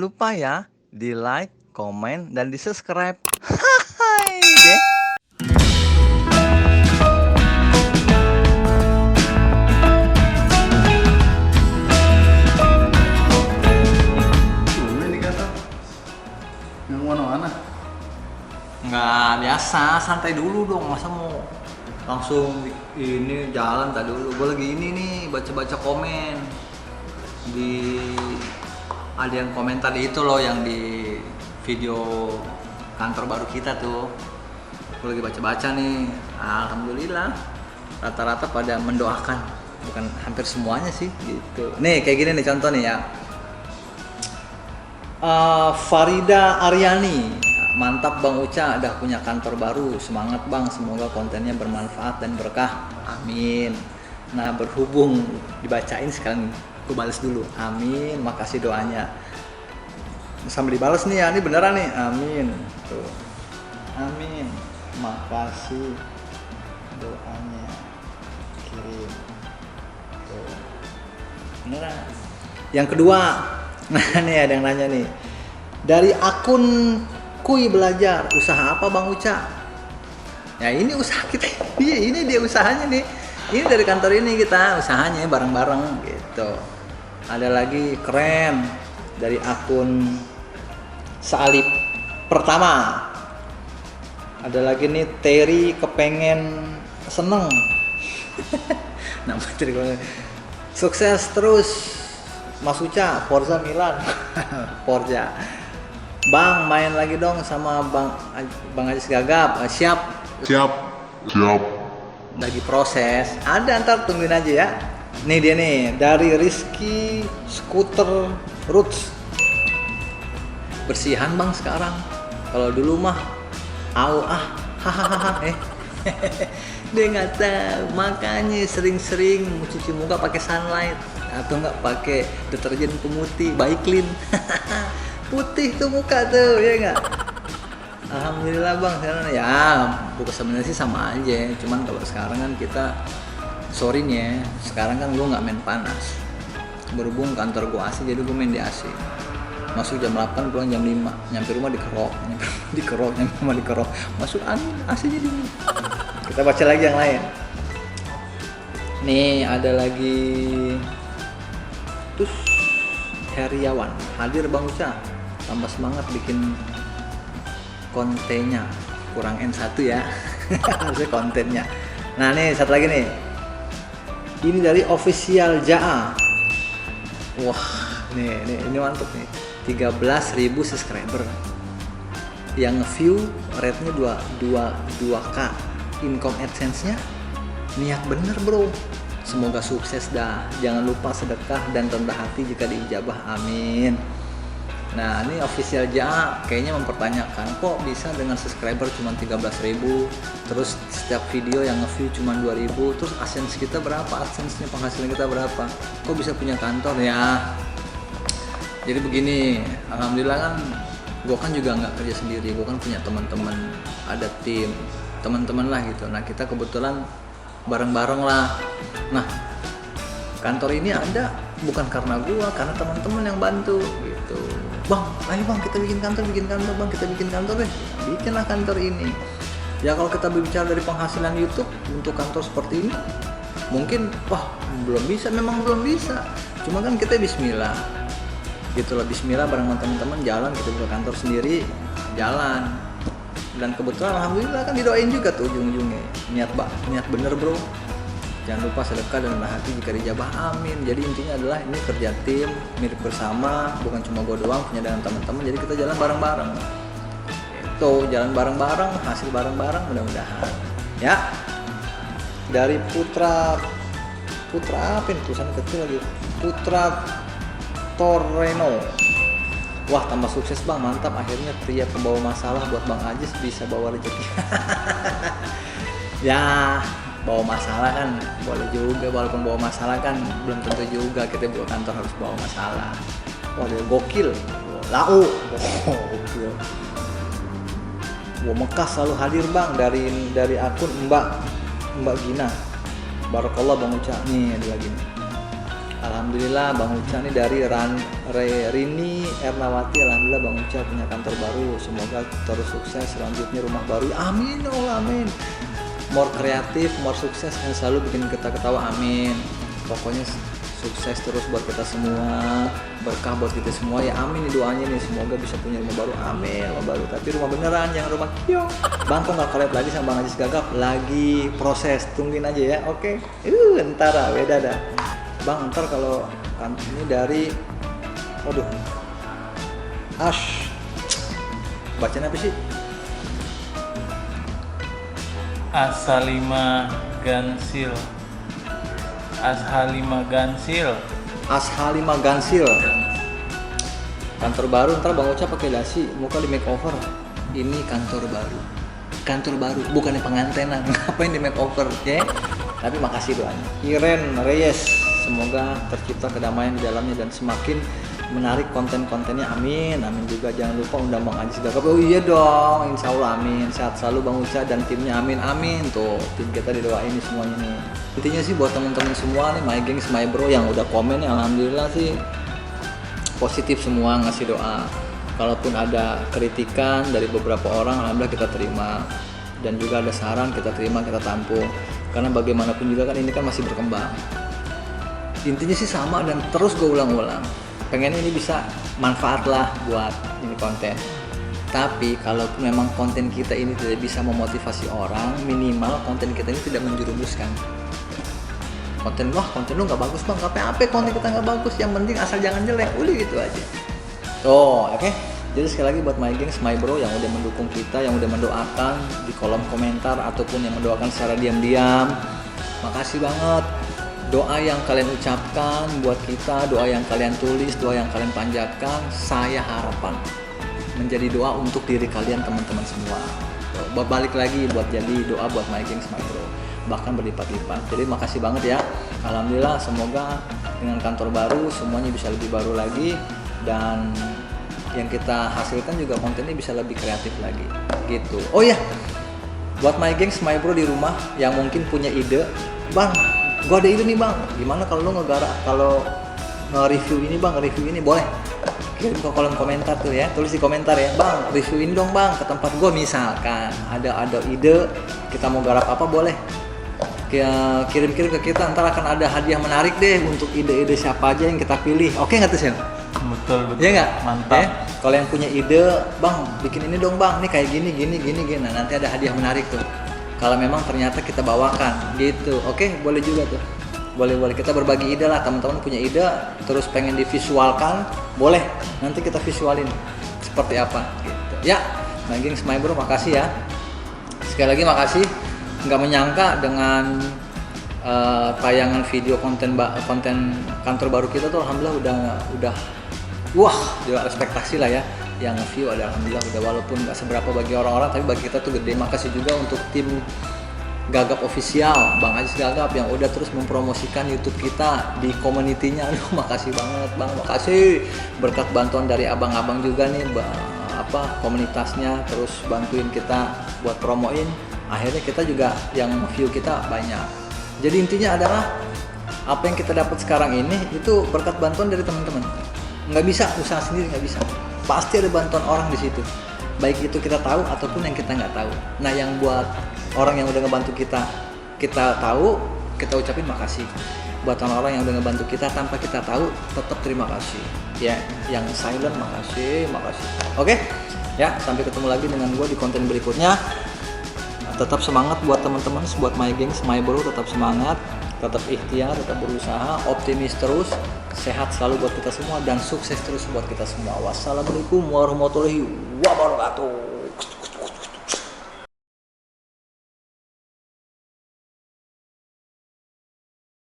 lupa ya di like, komen, dan di subscribe. Hai deh. Ini kata yang mana-mana. Nggak biasa, santai dulu dong, masa mau langsung ini jalan tak dulu. Gue lagi ini nih baca-baca komen di, ada yang komentar di itu loh, yang di video kantor baru kita tuh. Gue lagi baca-baca nih, alhamdulillah rata-rata pada mendoakan, bukan hampir semuanya sih gitu. Nih kayak gini nih contoh nih ya. Farida Aryani, mantap Bang Uca, udah punya kantor baru, semangat Bang, semoga kontennya bermanfaat dan berkah, amin. Nah berhubung dibacain sekarang, gue balas dulu, amin, makasih doanya. Sambil dibalas nih ya, ini beneran nih, amin, tuh, amin, makasih doanya, kirim, tuh, beneran. Yang kedua, nah nih ada yang nanya nih, dari akun Kui Belajar, usaha apa Bang Uca? Ya ini usaha kita, ini dia usahanya nih. Ini dari kantor ini kita usahanya bareng-bareng gitu. Ada lagi keren dari akun Salib Pertama. Ada lagi nih Terry kepengen seneng. Nama Terry sukses terus Mas Uca, Forza Milan. Forza. Bang, main lagi dong sama Bang Ajis Gagap. Siap. Lagi proses. Ada, ntar tungguin aja ya. Nih dia nih, dari Rizky Scooter Roots. Bersihan Bang sekarang. Kalau dulu mah hahaha. Dia nggak tahu, makanya sering-sering cuci muka pakai sunlight atau nggak pakai deterjen pemutih, Baiklin. Putih tuh muka tuh, ya nggak? Alhamdulillah Bang, sekarang ya bukan sebenarnya sih sama aja, cuman kalau sekarang kan kita sorry nih ya, sekarang kan gue nggak main panas, berhubung kantor gue AC, jadi gue main di AC. Masuk jam 8, pulang jam 5, nyampe rumah dikerok, masuk angin, AC jadi dingin. Kita baca lagi yang lain. Nih ada lagi terus Heriawan, hadir Bang Uca, tambah semangat bikin kontennya, kurang N1 ya. Harusnya kontennya. Nah nih satu lagi nih, ini dari official Jaa. Wah ini mantep nih, 13.000 subscriber, yang view rate-nya 2k, income AdSense-nya niat bener bro. Semoga sukses dah, jangan lupa sedekah dan rendah hati jika diijabah, amin. Nah ini official Ja kayaknya mempertanyakan, kok bisa dengan subscriber cuma 13.000, terus setiap video yang nge-view cuma 2.000, terus AdSense kita berapa, AdSense-nya penghasilan kita berapa, kok bisa punya kantor ya. Jadi begini, alhamdulillah kan gue kan juga nggak kerja sendiri, gue kan punya teman-teman, ada tim teman-teman lah gitu. Nah kita kebetulan bareng-bareng lah. Nah kantor ini ada bukan karena gua, karena teman-teman yang bantu gitu. Bang, ayo bang kita bikin kantor bang, kita bikin kantor deh. Bikinlah kantor ini. Ya kalau kita berbicara dari penghasilan YouTube untuk kantor seperti ini, mungkin wah memang belum bisa. Cuma kan kita bismillah gitu loh, bismillah bareng teman-teman jalan, kita buka kantor sendiri, jalan. Dan kebetulan alhamdulillah kan didoain juga tuh ujung-ujungnya, niat bener bro, jangan lupa sedekah dan rendah hati jika dijabah, amin. Jadi intinya adalah ini kerja tim, milik bersama, bukan cuma gue doang, punya dengan teman-teman, jadi kita jalan bareng-bareng itu, jalan bareng-bareng, hasil bareng-bareng, mudah-mudahan ya. Dari Putra apa ini, tulisan kecil lagi, Putra Torreno. Wah tambah sukses bang, mantap, akhirnya pria pembawa masalah buat Bang Ajis bisa bawa rezeki. Ya bawa masalah kan boleh juga, walaupun bawa masalah kan belum tentu juga kita buat kantor harus bawa masalah. Wah dia gokil, lau, gokil. Wah Mekah selalu hadir bang, dari akun Mbak Gina. Barakallah Bang Uca, nih ada lagi nih. Alhamdulillah Bang Uca nih dari Rini Ernawati, alhamdulillah Bang Uca punya kantor baru, semoga terus sukses selanjutnya rumah baru, amin ya Allah amin. More kreatif, more sukses dan selalu bikin kita ketawa, amin. Pokoknya sukses terus buat kita semua, berkah buat kita semua ya, amin nih doanya nih, semoga bisa punya rumah baru, amin. Rumah baru tapi rumah beneran, jangan rumah kiong. Bang kok nggak collab lagi sama Bang Ajis Gagap, lagi proses, tungguin aja ya, oke. Ntar beda dah Bang, ntar kalau kan ini dari Ash, bacanya apa sih? Ashalima Gansil. Ashalima Gansil. Kantor baru, ntar Bang Uca pakai dasi, muka di makeover. Ini kantor baru, bukannya pengantenan. Ngapain di makeover ya? Tapi makasih doanya. Iren Reyes, semoga tercipta kedamaian di dalamnya dan semakin menarik konten-kontennya, amin. Amin juga, jangan lupa undang Bang Ajis Gagap. Oh iya dong, insya Allah amin. Sehat selalu Bang Uca dan timnya, amin amin. Tuh tim kita didoain nih semuanya nih. Intinya sih buat temen-temen semua nih, my gengs, my bro yang udah komen ya, alhamdulillah sih positif semua ngasih doa. Kalaupun ada kritikan dari beberapa orang, alhamdulillah kita terima. Dan juga ada saran kita terima, kita tampung. Karena bagaimanapun juga kan ini kan masih berkembang. Intinya sih sama dan terus gue ulang-ulang. Pengen ini bisa manfaat lah buat ini konten. Tapi kalau memang konten kita ini tidak bisa memotivasi orang, minimal konten kita ini tidak menjerumuskan. Konten lu nggak bagus bang, apa konten kita nggak bagus, yang penting asal jangan jelek, udah gitu aja. Oke. Jadi sekali lagi buat my gengs, my bro yang udah mendukung kita, yang udah mendoakan di kolom komentar ataupun yang mendoakan secara diam-diam, makasih banget. Doa yang kalian ucapkan buat kita, doa yang kalian tulis, doa yang kalian panjatkan, saya harapkan menjadi doa untuk diri kalian teman-teman semua. Balik lagi buat jadi doa buat my gengs, my bro, bahkan berlipat-lipat. Jadi makasih banget ya. Alhamdulillah, semoga dengan kantor baru semuanya bisa lebih baru lagi, dan yang kita hasilkan juga kontennya bisa lebih kreatif lagi gitu. Oh ya, buat my gengs, my bro di rumah yang mungkin punya ide, bang gua ada ide nih bang, gimana kalau lu nge-review ini bang, review ini, boleh kirim ke kolom komentar tuh ya, tulis di komentar ya, bang review ini dong bang ke tempat gua, misalkan ada ide kita mau garap apa, boleh kirim-kirim ke kita, ntar akan ada hadiah menarik deh untuk ide-ide siapa aja yang kita pilih. Oke nggak tuh Sen? Betul. Iya nggak? Mantap. Kalau yang punya ide, bang bikin ini dong bang, nih kayak gini. Nah, nanti ada hadiah menarik tuh. Kalau memang ternyata kita bawakan gitu, oke, boleh juga tuh. Boleh kita berbagi ide lah, teman-teman punya ide, terus pengen divisualkan, boleh. Nanti kita visualin seperti apa gitu. Ya, my gengs, my bro, makasih ya. Sekali lagi makasih. Nggak menyangka dengan tayangan video konten kantor baru kita tuh alhamdulillah udah wah, juga ekspektasi lah ya, yang view ada alhamdulillah udah, walaupun nggak seberapa bagi orang-orang tapi bagi kita tuh gede. Makasih juga untuk tim Gagap Official, Bang Ajis Gagap yang udah terus mempromosikan YouTube kita di community-nya. Aduh, makasih banget bang, makasih. Berkat bantuan dari abang-abang juga nih, komunitasnya terus bantuin kita buat promoin. Akhirnya kita juga yang view kita banyak. Jadi intinya adalah apa yang kita dapat sekarang ini itu berkat bantuan dari teman-teman. Nggak bisa usaha sendiri, nggak bisa. Pasti ada bantuan orang di situ. Baik itu kita tahu ataupun yang kita nggak tahu. Nah, yang buat orang yang udah ngebantu kita tahu, kita ucapin makasih. Buat orang-orang yang udah ngebantu kita tanpa kita tahu, tetap terima kasih. Ya, yang silent makasih. Oke? Ya, sampai ketemu lagi dengan gue di konten berikutnya. Tetap semangat buat teman-teman, buat my gengs, my bro, tetap semangat, tetap ikhtiar, tetap berusaha, optimis terus, sehat selalu buat kita semua, dan sukses terus buat kita semua. Wassalamualaikum warahmatullahi wabarakatuh.